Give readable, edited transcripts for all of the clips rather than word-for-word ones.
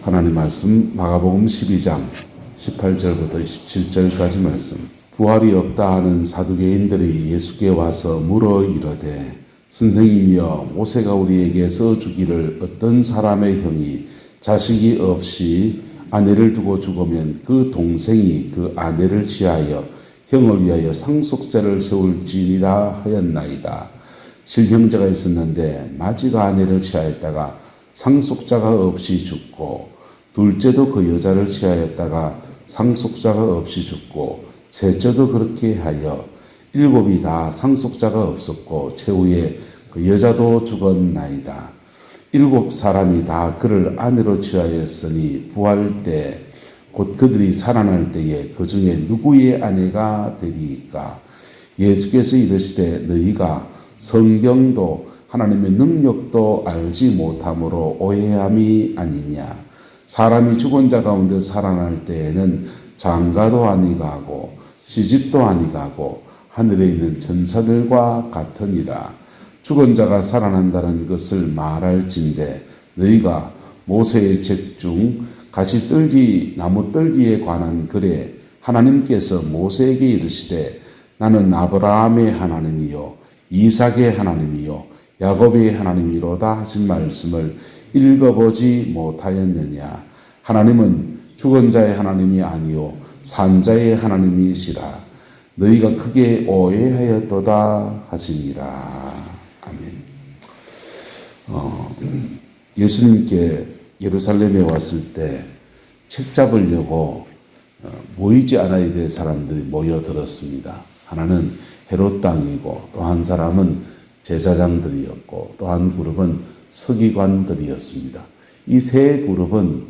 하나님 말씀 마가복음 12장 18절부터 27절까지 말씀. 부활이 없다 하는 사두개인들이 예수께 와서 물어 이르되 선생님이여 모세가 우리에게 써주기를 어떤 사람의 형이 자식이 없이 아내를 두고 죽으면 그 동생이 그 아내를 취하여 형을 위하여 상속자를 세울지니라 하였나이다. 실형제가 있었는데 마지가 아내를 취하였다가 상속자가 없이 죽고 둘째도 그 여자를 취하였다가 상속자가 없이 죽고 셋째도 그렇게 하여 일곱이 다 상속자가 없었고 최후에 그 여자도 죽었나이다. 일곱 사람이 다 그를 아내로 취하였으니 부활 때 곧 그들이 살아날 때에 그 중에 누구의 아내가 되리까? 예수께서 이르시되 너희가 성경도 하나님의 능력도 알지 못함으로 오해함이 아니냐. 사람이 죽은 자 가운데 살아날 때에는 장가도 아니가고 시집도 아니가고 하늘에 있는 천사들과 같으니라. 죽은 자가 살아난다는 것을 말할진대 너희가 모세의 책 중 가시떨기 나무 떨기에 관한 글에 하나님께서 모세에게 이르시되 나는 아브라함의 하나님이요 이삭의 하나님이요 야곱의 하나님이로다 하신 말씀을 읽어보지 못하였느냐. 하나님은 죽은 자의 하나님이 아니요 산 자의 하나님이시라. 너희가 크게 오해하였도다 하시니라. 아멘. 예수님께 예루살렘에 왔을 때 책 잡으려고 모이지 않아야 될 사람들이 모여들었습니다. 하나는 헤롯 당이고 또 한 사람은 제사장들이었고 또 한 그룹은 서기관들이었습니다. 이 세 그룹은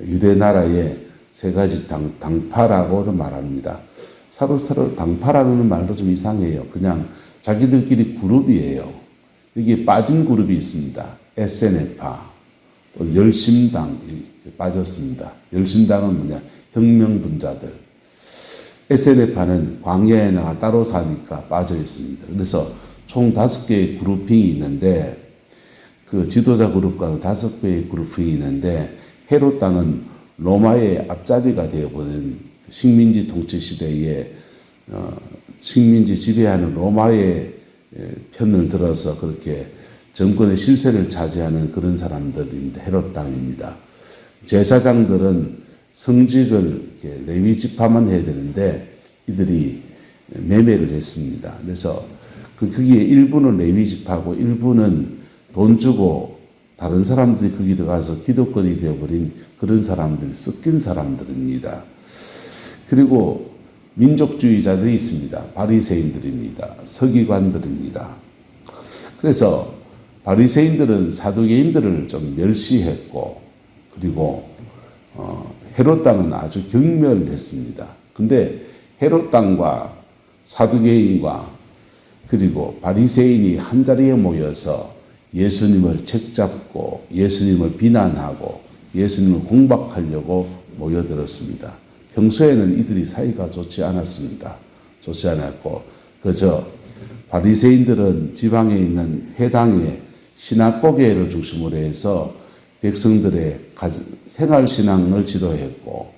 유대 나라의 세 가지 당파라고도 말합니다. 서로 당파라는 말도 좀 이상해요. 그냥 자기들끼리 그룹이에요. 여기에 빠진 그룹이 있습니다. 에세네파, 열심당 빠졌습니다. 열심당은 뭐냐? 혁명분자들. 에세네파는 광야에 나가 따로 사니까 빠져 있습니다. 그래서 총 5개의 그룹핑이 있는데 그 지도자 그룹과는 5개의 그룹핑이 있는데 헤롯 당은 로마의 앞잡이가 되어버린 식민지 통치 시대에 식민지 지배하는 로마의 편을 들어서 그렇게 정권의 실세를 차지하는 그런 사람들입니다. 헤롯 당입니다. 제사장들은 성직을 레위 지파만 해야 되는데 이들이 매매를 했습니다. 그래서 거기에 일부는 레위 지파고 일부는 돈 주고 다른 사람들이 거기 들어가서 기득권이 되어버린 그런 사람들, 섞인 사람들입니다. 그리고 민족주의자들이 있습니다. 바리새인들입니다. 서기관들입니다. 그래서 바리새인들은 사두개인들을 좀 멸시했고 그리고 헤롯 당은 아주 경멸했습니다. 근데 헤롯 당과 사두개인과 그리고 바리새인이 한자리에 모여서 예수님을 책잡고 예수님을 비난하고 예수님을 공박하려고 모여들었습니다. 평소에는 이들이 사이가 좋지 않았습니다. 좋지 않았고 그저 바리새인들은 지방에 있는 해당의 신학고개를 중심으로 해서 백성들의 생활신앙을 지도했고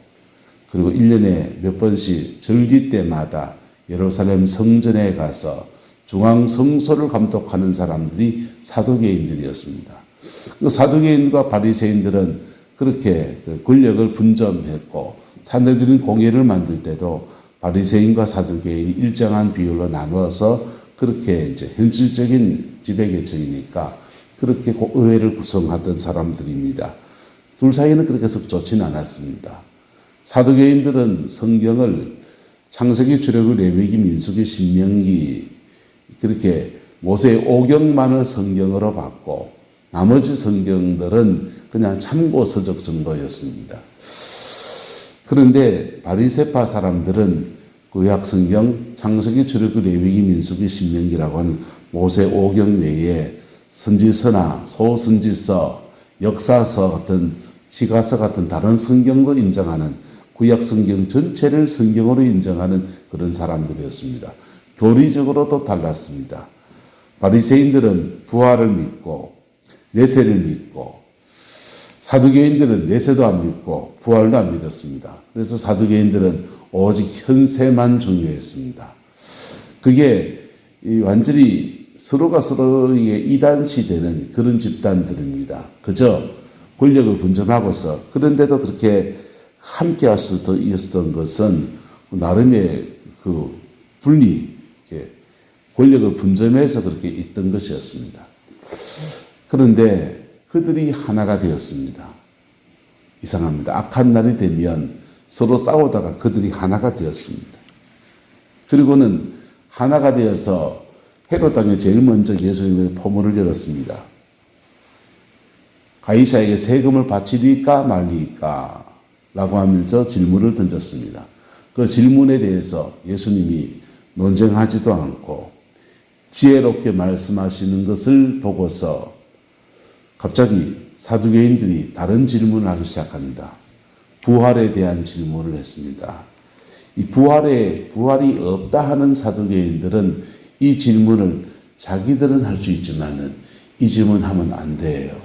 그리고 1년에 몇 번씩 절기 때마다 예루살렘 성전에 가서 중앙성소를 감독하는 사람들이 사두개인들이었습니다. 그 사두개인과 바리새인들은 그렇게 권력을 분점했고 산헤드린 공회를 만들 때도 바리새인과 사두개인이 일정한 비율로 나누어서 그렇게 이제 현실적인 지배계층이니까 그렇게 의회를 구성하던 사람들입니다. 둘 사이는 그렇게 썩 좋지는 않았습니다. 사두개인들은 성경을 창세기, 출애굽, 레위기, 민수기, 신명기 그렇게 모세의 5경만을 성경으로 봤고 나머지 성경들은 그냥 참고서적 정도였습니다. 그런데 바리새파 사람들은 구약 성경 창세기, 출애굽, 레위기, 민수기, 신명기라고 하는 모세 5경 외에 선지서나 소선지서, 역사서 같은 시가서 같은 다른 성경도 인정하는 구약 성경 전체를 성경으로 인정하는 그런 사람들이었습니다. 교리적으로도 달랐습니다. 바리새인들은 부활을 믿고 내세를 믿고 사두개인들은 내세도 안 믿고 부활도 안 믿었습니다. 그래서 사두개인들은 오직 현세만 중요했습니다. 그게 완전히 서로가 서로에게 이단시되는 그런 집단들입니다. 그저 권력을 분점하고서 그런데도 그렇게 함께 할 수 있었던 것은 나름의 그 분리, 권력을 분점해서 그렇게 있던 것이었습니다. 그런데 그들이 하나가 되었습니다. 이상합니다. 악한 날이 되면 서로 싸우다가 그들이 하나가 되었습니다. 그리고는 하나가 되어서 헤롯 땅에 제일 먼저 예수님의 포문을 열었습니다. 가이사에게 세금을 바치리까 말리까 라고 하면서 질문을 던졌습니다. 그 질문에 대해서 예수님이 논쟁하지도 않고 지혜롭게 말씀하시는 것을 보고서 갑자기 사두개인들이 다른 질문을 하기 시작합니다. 부활에 대한 질문을 했습니다. 이 부활이 없다 하는 사두개인들은 이 질문을 자기들은 할 수 있지만은 이 질문하면 안 돼요.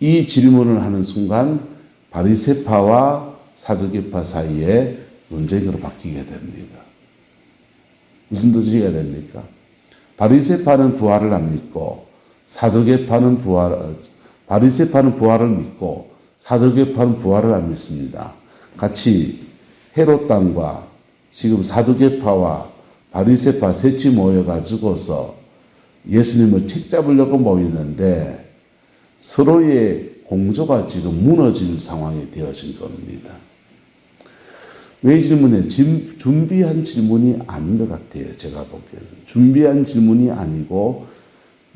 이 질문을 하는 순간 바리새파와 사두개파 사이에 논쟁으로 바뀌게 됩니다. 무슨 논쟁이 됩니까? 바리새파는 부활을 안 믿고 바리새파는 부활을 믿고 사두개파는 부활을 안 믿습니다. 같이 헤롯 땅과 지금 사두개파와 바리새파 셋이 모여가지고서 예수님을 책잡으려고 모이는데 서로의 공조가 지금 무너질 상황이 되어진 겁니다. 왜 준비한 질문이 아닌 것 같아요. 제가 보기에는. 준비한 질문이 아니고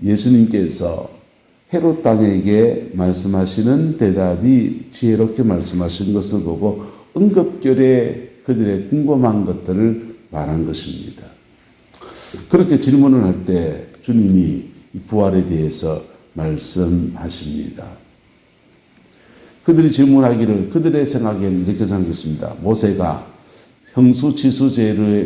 예수님께서 헤롯 땅에게 말씀하시는 대답이 지혜롭게 말씀하신 것을 보고 응급결에 그들의 궁금한 것들을 말한 것입니다. 그렇게 질문을 할 때 주님이 부활에 대해서 말씀하십니다. 그들이 질문하기를 그들의 생각에는 이렇게 생각했습니다. 모세가 형수치수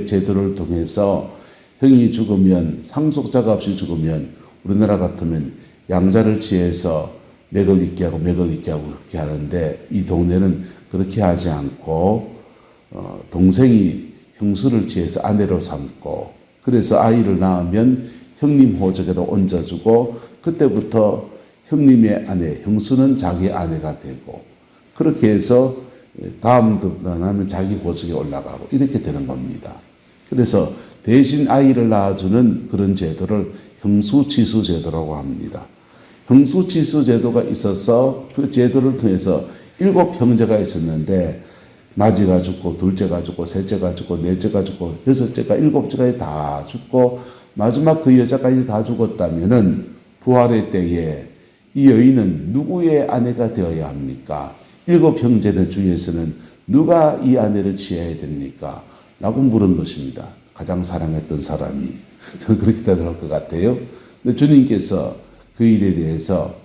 제도를 통해서 형이 죽으면 상속자가 없이 죽으면 우리나라 같으면 양자를 취해서 맥을 잇게 하고 그렇게 하는데 이 동네는 그렇게 하지 않고 동생이 형수를 취해서 아내로 삼고 그래서 아이를 낳으면 형님 호적에도 얹어주고 그때부터 형님의 아내, 형수는 자기 아내가 되고 그렇게 해서 다음도 하면 자기 호적에 올라가고 이렇게 되는 겁니다. 그래서 대신 아이를 낳아주는 그런 제도를 형수치수 제도라고 합니다. 형수치수 제도가 있어서 그 제도를 통해서 7 형제가 있었는데 마지가 죽고 둘째가 죽고 셋째가 죽고 넷째가 죽고 여섯째가 7째가 다 죽고 마지막 그 여자까지 다 죽었다면은 부활의 때에 이 여인은 누구의 아내가 되어야 합니까? 7 형제들 중에서는 누가 이 아내를 취해야 됩니까? 라고 물은 것입니다. 가장 사랑했던 사람이. 저는 그렇게 대답할 것 같아요. 근데 주님께서 그 일에 대해서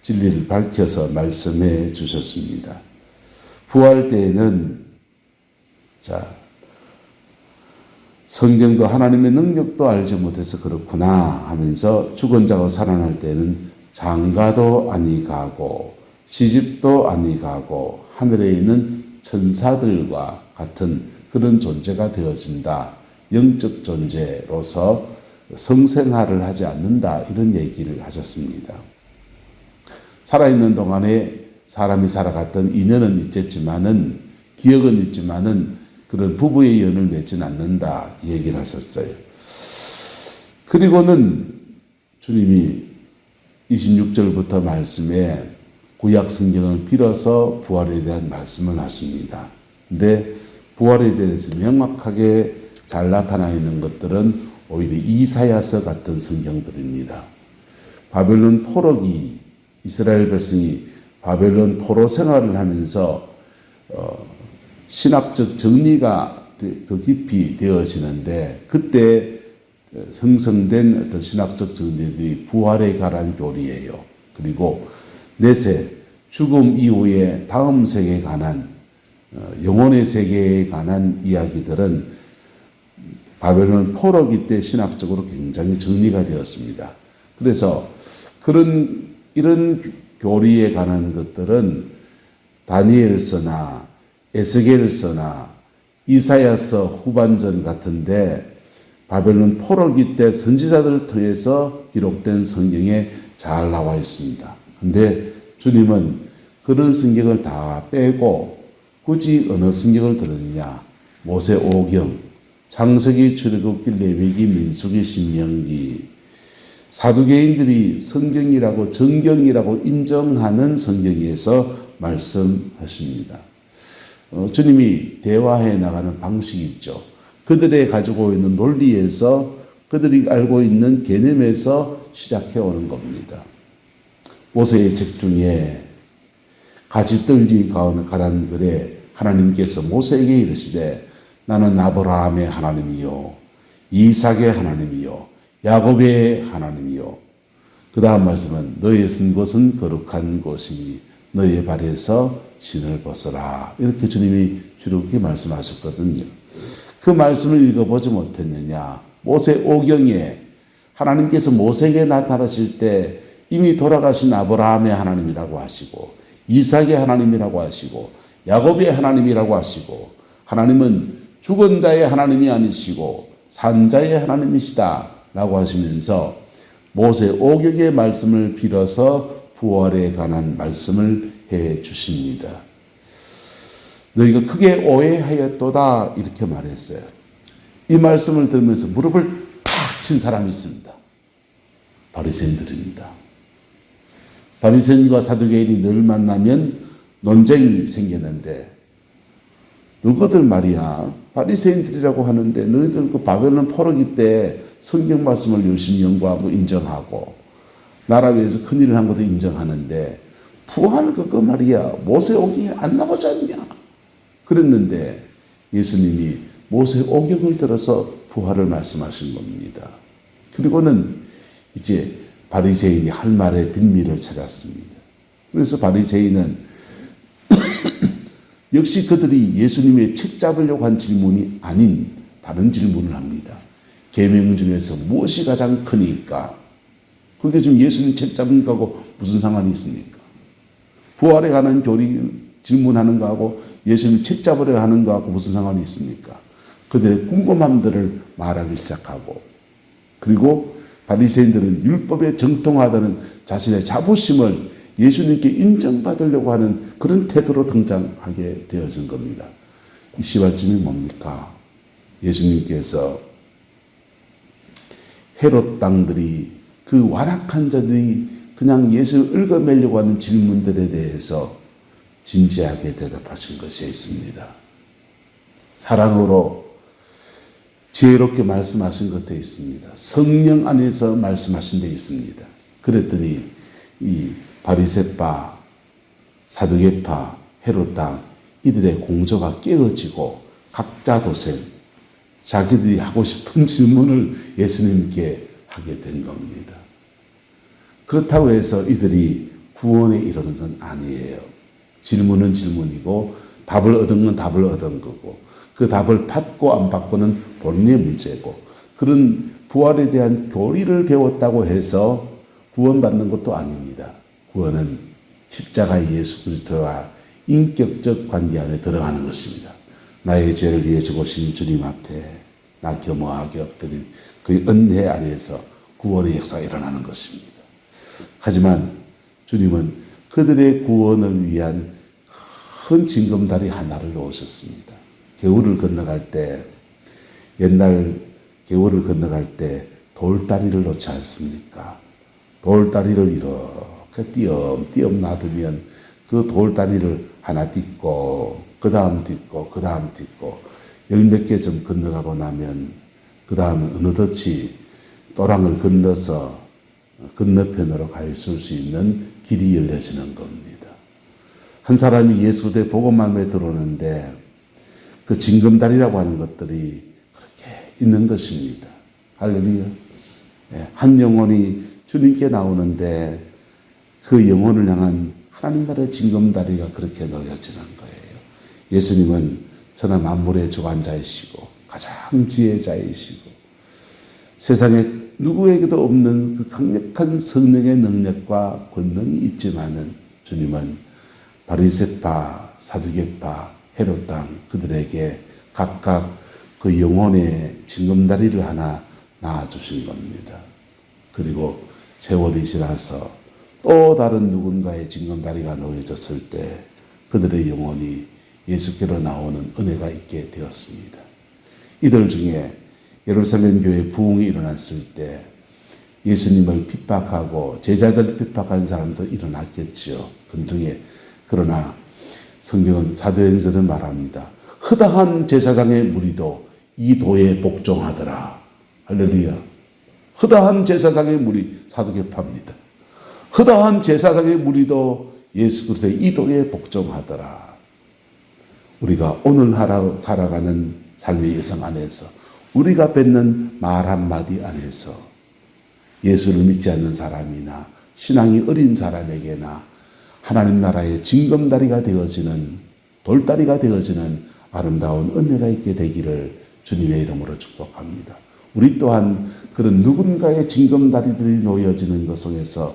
진리를 밝혀서 말씀해 주셨습니다. 부활 때에는 성경도 하나님의 능력도 알지 못해서 그렇구나 하면서 죽은 자가 살아날 때는 장가도 아니 가고 시집도 아니 가고 하늘에 있는 천사들과 같은 그런 존재가 되어진다. 영적 존재로서 성생활을 하지 않는다. 이런 얘기를 하셨습니다. 살아있는 동안에 사람이 살아갔던 인연은 있겠지만은 기억은 있지만은 그런 부부의 연을 맺지는 않는다. 얘기를 하셨어요. 그리고는 주님이 26절부터 말씀에 구약 성경을 빌어서 부활에 대한 말씀을 하십니다. 근데 부활에 대해서 명확하게 잘 나타나 있는 것들은 오히려 이사야서 같은 성경들입니다. 바벨론 포로기 이스라엘 백성이 바벨론 포로 생활을 하면서 신학적 정리가 더 깊이 되어지는데 그때 형성된 어떤 신학적 정리들이 부활에 관한 교리예요. 그리고 내세 죽음 이후에 다음 세계에 관한 영혼의 세계에 관한 이야기들은 바벨론 포로기 때 신학적으로 굉장히 정리가 되었습니다. 그래서 이런 교리에 관한 것들은 다니엘서나 에스겔서나 이사야서 후반전 같은데 바벨론 포로기 때 선지자들을 통해서 기록된 성경에 잘 나와 있습니다. 근데 주님은 그런 성경을 다 빼고 굳이 어느 성경을 들었느냐? 모세 오경, 창세기, 출애굽기, 레위기, 민수기, 신명기. 사두개인들이 성경이라고 정경이라고 인정하는 성경에서 말씀하십니다. 주님이 대화해 나가는 방식이 있죠. 그들이 가지고 있는 논리에서 그들이 알고 있는 개념에서 시작해 오는 겁니다. 모세의 책 중에 가지떨기 가란 글에 하나님께서 모세에게 이르시되 나는 아브라함의 하나님이요 이삭의 하나님이요 야곱의 하나님이요. 그 다음 말씀은 너의 쓴 것은 거룩한 것이니 너의 발에서 신을 벗어라. 이렇게 주님이 주룩히 말씀하셨거든요. 그 말씀을 읽어보지 못했느냐? 모세 오경에 하나님께서 모세에게 나타나실 때 이미 돌아가신 아브라함의 하나님이라고 하시고 이삭의 하나님이라고 하시고 야곱의 하나님이라고 하시고 하나님은 죽은 자의 하나님이 아니시고 산 자의 하나님이시다 라고 하시면서 모세 오경의 말씀을 빌어서 부활에 관한 말씀을 해 주십니다. 너희가 크게 오해하였도다 이렇게 말했어요. 이 말씀을 들으면서 무릎을 탁 친 사람이 있습니다. 바리새인들입니다. 바리새인과 사두개인이 늘 만나면 논쟁이 생겼는데 너희들 말이야 바리새인들이라고 하는데 너희들 그 바벨론 포로기 때 성경 말씀을 열심히 연구하고 인정하고 나라 위해서 큰일을 한 것도 인정하는데 부활 그거 말이야 모세 오경에 안 나오지 않냐 그랬는데 예수님이 모세 오경을 들어서 부활을 말씀하신 겁니다. 그리고는 이제 바리새인이 할 말의 빌미를 찾았습니다. 그래서 바리새인은 역시 그들이 예수님의 책 잡으려고 한 질문이 아닌 다른 질문을 합니다. 계명 중에서 무엇이 가장 크니까? 그게 지금 예수님 책 잡는 거하고 무슨 상관이 있습니까? 부활에 관한 교리 질문하는 거하고 예수님 책 잡으려 하는 거하고 무슨 상관이 있습니까? 그들의 궁금함들을 말하기 시작하고 그리고 바리새인들은 율법에 정통하다는 자신의 자부심을 예수님께 인정받으려고 하는 그런 태도로 등장하게 되어진 겁니다. 이 시발점이 뭡니까? 예수님께서 헤롯 당들이 그 완악한 자들이 그냥 예수를 얽어매려고 하는 질문들에 대해서 진지하게 대답하신 것이 있습니다. 사랑으로 지혜롭게 말씀하신 것도 있습니다. 성령 안에서 말씀하신 데 있습니다. 그랬더니 이 바리새파, 사두개파, 헤롯 당 이들의 공조가 깨어지고 각자 도생 자기들이 하고 싶은 질문을 예수님께 하게 된 겁니다. 그렇다고 해서 이들이 구원에 이르는 건 아니에요. 질문은 질문이고 답을 얻은 건 답을 얻은 거고 그 답을 받고 안 받고는 본인의 문제고 그런 부활에 대한 교리를 배웠다고 해서 구원받는 것도 아닙니다. 구원은 십자가 예수 그리스도와 인격적 관계 안에 들어가는 것입니다. 나의 죄를 위해 죽으신 주님 앞에 나 겸허하게 엎드린 그 은혜 안에서 구원의 역사가 일어나는 것입니다. 하지만 주님은 그들의 구원을 위한 큰 징검다리 하나를 놓으셨습니다. 겨울을 건너갈 때 옛날 겨울을 건너갈 때 돌다리를 놓지 않습니까? 돌다리를 이렇게 띄엄띄엄 놔두면 그 돌다리를 하나 딛고 그 다음 딛고 그 다음 딛고 열 몇 개 좀 건너가고 나면 그 다음 어느덧이 또랑을 건너서 건너편으로 갈 수 있는 길이 열려지는 겁니다. 한 사람이 예수대 복음만에 들어오는데 그 징검다리라고 하는 것들이 그렇게 있는 것입니다. 할렐루야. 한 영혼이 주님께 나오는데 그 영혼을 향한 하나님 나라의 징검다리가 그렇게 놓여지는 거예요. 예수님은 천하 만물의 주관자이시고 가장 지혜자이시고 세상에 누구에게도 없는 그 강력한 성령의 능력과 권능이 있지만은 주님은 바리새파, 사두개파, 헤롯 땅 그들에게 각각 그 영혼의 징검다리를 하나 놔주신 겁니다. 그리고 세월이 지나서 또 다른 누군가의 징검다리가 놓여졌을 때 그들의 영혼이 예수께로 나오는 은혜가 있게 되었습니다. 이들 중에 예루살렘 교회 부흥이 일어났을 때 예수님을 핍박하고 제자들을 핍박한 사람도 일어났겠지요. 근중에. 그러나 성경은 사도행전은 말합니다. 허다한 제사장의 무리도 이 도에 복종하더라. 할렐루야. 허다한 제사장의 무리, 사두개파입니다. 허다한 제사장의 무리도 예수 그리스도의 이 도에 복종하더라. 우리가 오늘 살아가는 삶의 여정 안에서 우리가 뱉는 말 한마디 안에서 예수를 믿지 않는 사람이나 신앙이 어린 사람에게나 하나님 나라의 징검다리가 되어지는 돌다리가 되어지는 아름다운 은혜가 있게 되기를 주님의 이름으로 축복합니다. 우리 또한 그런 누군가의 징검다리들이 놓여지는 것 속에서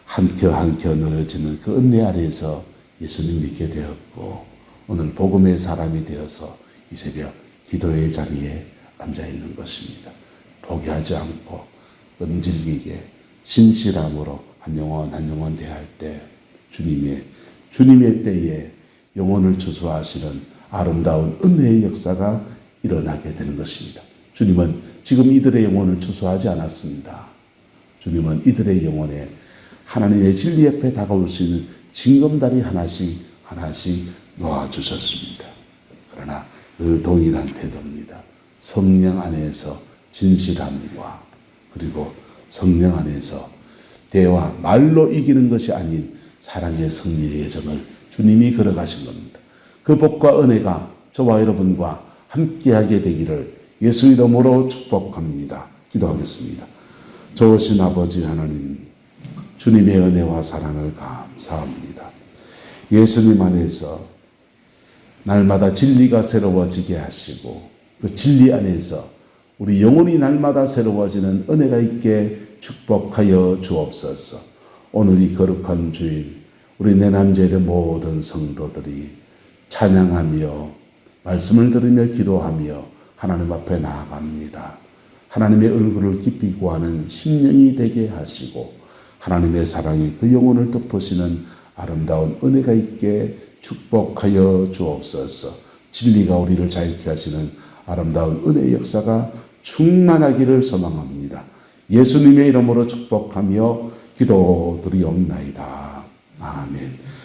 한 켜 한 켜 놓여지는 그 은혜 안에서 예수님 믿게 되었고 오늘 복음의 사람이 되어서 이 새벽 기도의 자리에 앉아있는 것입니다. 포기하지 않고 끈질기게 신실함으로 한 영혼 대할 때 주님의 때에 영혼을 추수하시는 아름다운 은혜의 역사가 일어나게 되는 것입니다. 주님은 지금 이들의 영혼을 추수하지 않았습니다. 주님은 이들의 영혼에 하나님의 진리 옆에 다가올 수 있는 징검다리 하나씩 놓아주셨습니다. 그러나 늘 동일한 태도입니다. 성령 안에서 진실함과 그리고 성령 안에서 대화, 말로 이기는 것이 아닌 사랑의 승리의 여정을 주님이 걸어가신 겁니다. 그 복과 은혜가 저와 여러분과 함께하게 되기를 예수 이름으로 축복합니다. 기도하겠습니다. 좋으신 아버지 하나님, 주님의 은혜와 사랑을 감사합니다. 예수님 안에서 날마다 진리가 새로워지게 하시고 그 진리 안에서 우리 영혼이 날마다 새로워지는 은혜가 있게 축복하여 주옵소서. 오늘 이 거룩한 주일 우리 내남제일의 모든 성도들이 찬양하며 말씀을 들으며 기도하며 하나님 앞에 나아갑니다. 하나님의 얼굴을 깊이 구하는 심령이 되게 하시고 하나님의 사랑이 그 영혼을 덮으시는 아름다운 은혜가 있게 축복하여 주옵소서. 진리가 우리를 자유케 하시는 아름다운 은혜의 역사가 충만하기를 소망합니다. 예수님의 이름으로 축복하며 기도드리옵나이다. 아멘.